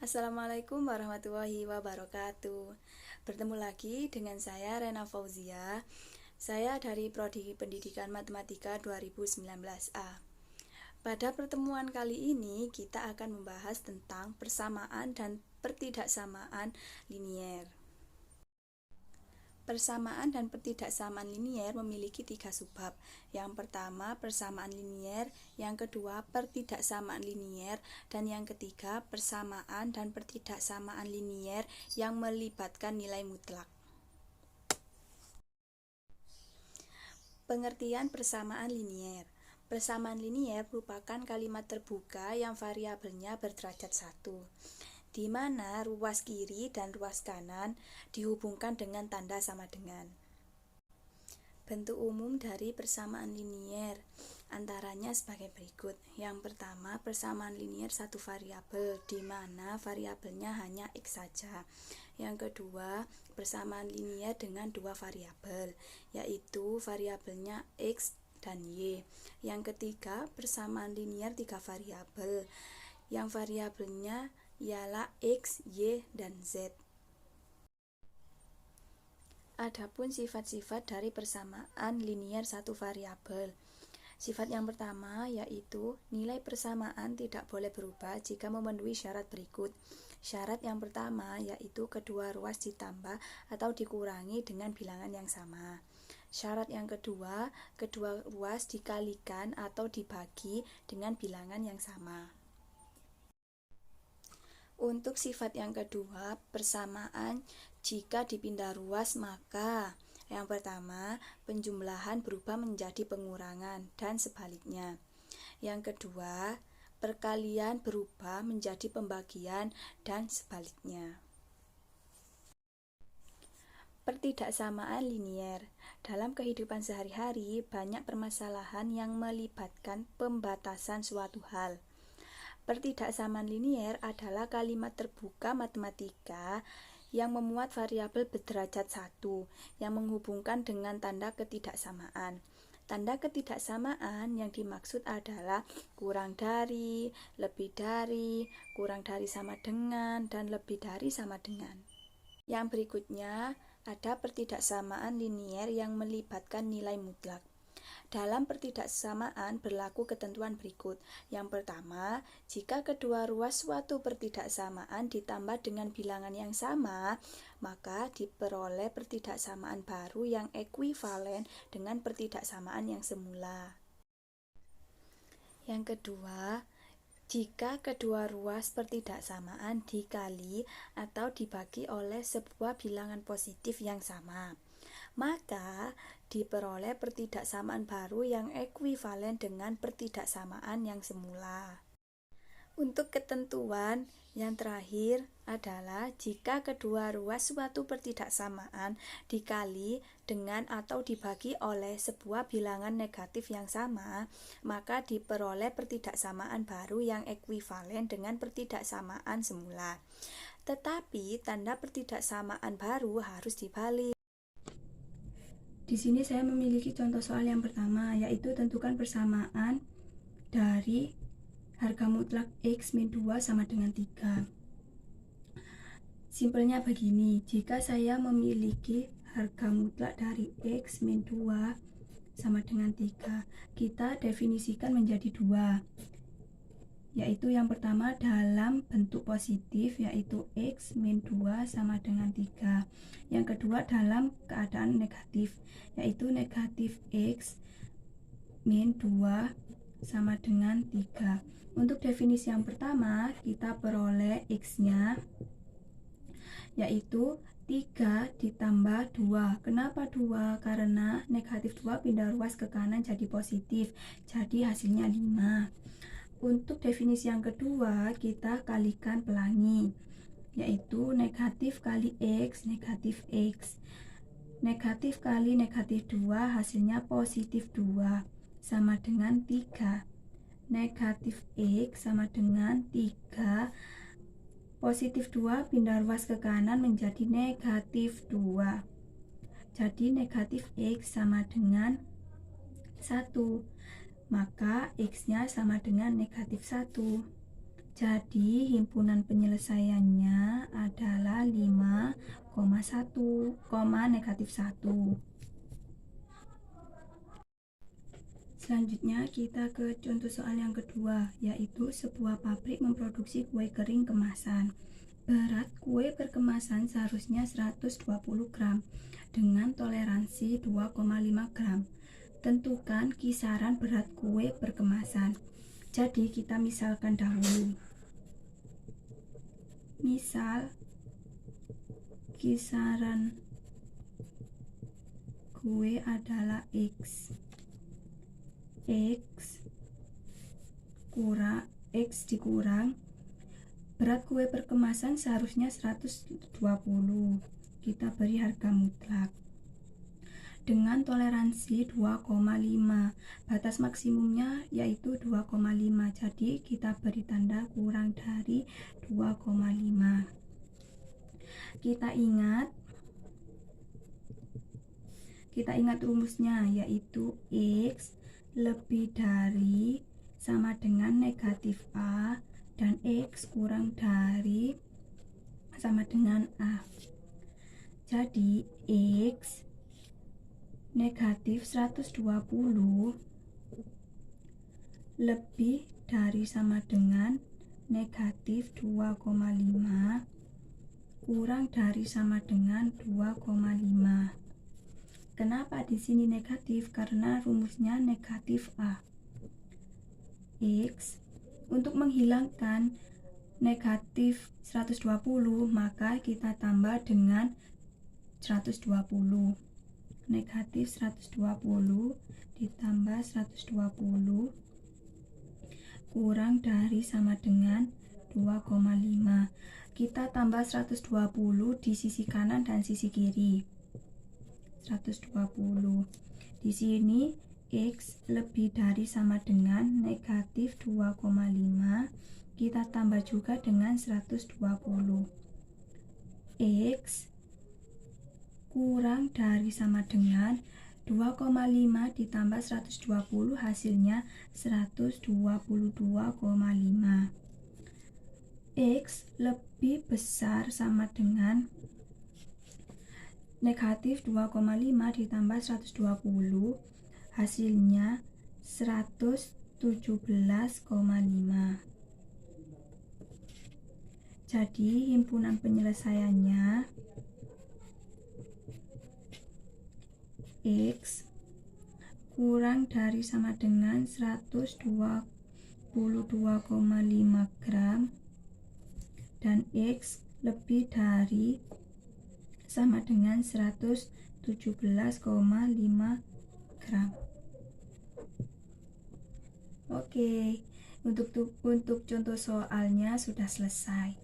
Assalamualaikum warahmatullahi wabarakatuh. Bertemu lagi dengan saya Rena Fauzia. Saya dari Prodi Pendidikan Matematika 2019A. Pada pertemuan kali ini kita akan membahas tentang persamaan dan pertidaksamaan linier. Persamaan dan pertidaksamaan linier memiliki 3 subbab. Yang pertama, persamaan linier, yang kedua, pertidaksamaan linier, dan yang ketiga, persamaan dan pertidaksamaan linier yang melibatkan nilai mutlak. Pengertian persamaan linier. Persamaan linier merupakan kalimat terbuka yang variabelnya berderajat 1. Di mana ruas kiri dan ruas kanan dihubungkan dengan tanda sama dengan. Bentuk umum dari persamaan linier antaranya sebagai berikut. Yang pertama, persamaan linier satu variabel, di mana variabelnya hanya X saja. Yang kedua, persamaan linier dengan dua variabel, yaitu variabelnya X dan Y. Yang ketiga, persamaan linier tiga variabel, yang variabelnya ialah X, Y, dan Z. Adapun sifat-sifat dari persamaan linier satu variabel. Sifat yang pertama yaitu nilai persamaan tidak boleh berubah jika memenuhi syarat berikut. Syarat yang pertama yaitu kedua ruas ditambah atau dikurangi dengan bilangan yang sama. Syarat yang kedua, kedua ruas dikalikan atau dibagi dengan bilangan yang sama. Untuk sifat yang kedua, persamaan jika dipindah ruas, maka yang pertama, penjumlahan berubah menjadi pengurangan dan sebaliknya. Yang kedua, perkalian berubah menjadi pembagian dan sebaliknya. Pertidaksamaan linier. Dalam kehidupan sehari-hari, banyak permasalahan yang melibatkan pembatasan suatu hal. Pertidaksamaan linier adalah kalimat terbuka matematika yang memuat variabel berderajat 1 yang menghubungkan dengan tanda ketidaksamaan. Tanda ketidaksamaan yang dimaksud adalah kurang dari, lebih dari, kurang dari sama dengan, dan lebih dari sama dengan. Yang berikutnya ada pertidaksamaan linier yang melibatkan nilai mutlak. Dalam pertidaksamaan berlaku ketentuan berikut. Yang pertama, jika kedua ruas suatu pertidaksamaan ditambah dengan bilangan yang sama, maka diperoleh pertidaksamaan baru yang ekuivalen dengan pertidaksamaan yang semula. Yang kedua, jika kedua ruas pertidaksamaan dikali atau dibagi oleh sebuah bilangan positif yang sama, maka diperoleh pertidaksamaan baru yang ekuivalen dengan pertidaksamaan yang semula. Untuk ketentuan yang terakhir adalah jika kedua ruas suatu pertidaksamaan dikali dengan atau dibagi oleh sebuah bilangan negatif yang sama, maka diperoleh pertidaksamaan baru yang ekuivalen dengan pertidaksamaan semula. Tetapi tanda pertidaksamaan baru harus dibalik. Di sini saya memiliki contoh soal yang pertama, yaitu tentukan persamaan dari harga mutlak X min 2 sama dengan 3. Simpelnya begini, jika saya memiliki harga mutlak dari X min 2 sama dengan 3, kita definisikan menjadi 2, yaitu yang pertama dalam bentuk positif, yaitu X min 2 sama dengan 3. Yang kedua dalam keadaan negatif, yaitu negatif X min 2 sama dengan 3. Untuk definisi yang pertama, kita peroleh X-nya, yaitu 3 ditambah 2. Kenapa 2? Karena negatif 2 pindah ruas ke kanan jadi positif, jadi hasilnya 5. Untuk definisi yang kedua, kita kalikan pelangi, yaitu negatif kali X, negatif X. Negatif kali negatif 2 hasilnya positif 2 sama dengan 3. Negatif X sama dengan 3. Positif 2 pindah ruas ke kanan menjadi negatif 2. Jadi negatif X sama dengan 1. Maka X-nya sama dengan negatif 1. Jadi himpunan penyelesaiannya adalah 5,1, -1. Selanjutnya kita ke contoh soal yang kedua, yaitu sebuah pabrik memproduksi kue kering kemasan. Berat kue berkemasan seharusnya 120 gram dengan toleransi 2,5 gram. Tentukan kisaran berat kue berkemasan. Jadi kita misalkan dahulu. Misal kisaran kue adalah X dikurang berat kue berkemasan seharusnya 120. Kita beri harga mutlak dengan toleransi 2,5. Batas maksimumnya yaitu 2,5. Jadi kita beri tanda kurang dari 2,5. Kita ingat rumusnya, yaitu X lebih dari sama dengan negatif A dan X kurang dari sama dengan A. Jadi X negatif 120 lebih dari sama dengan negatif 2,5 kurang dari sama dengan 2,5. Kenapa di sini negatif? Karena rumusnya negatif A. X untuk menghilangkan negatif 120, maka kita tambah dengan 120. Negatif 120 ditambah 120 kurang dari sama dengan 2,5. Kita tambah 120 di sisi kanan dan sisi kiri. 120. Di sini X lebih dari sama dengan negatif 2,5. Kita tambah juga dengan 120. X kurang dari sama dengan 2,5 ditambah 120 hasilnya 122,5. X lebih besar sama dengan negatif 2,5 ditambah 120 hasilnya 117,5. Jadi himpunan penyelesaiannya X kurang dari sama dengan 122,5 gram dan X lebih dari sama dengan 117,5 gram. Oke, untuk contoh soalnya sudah selesai.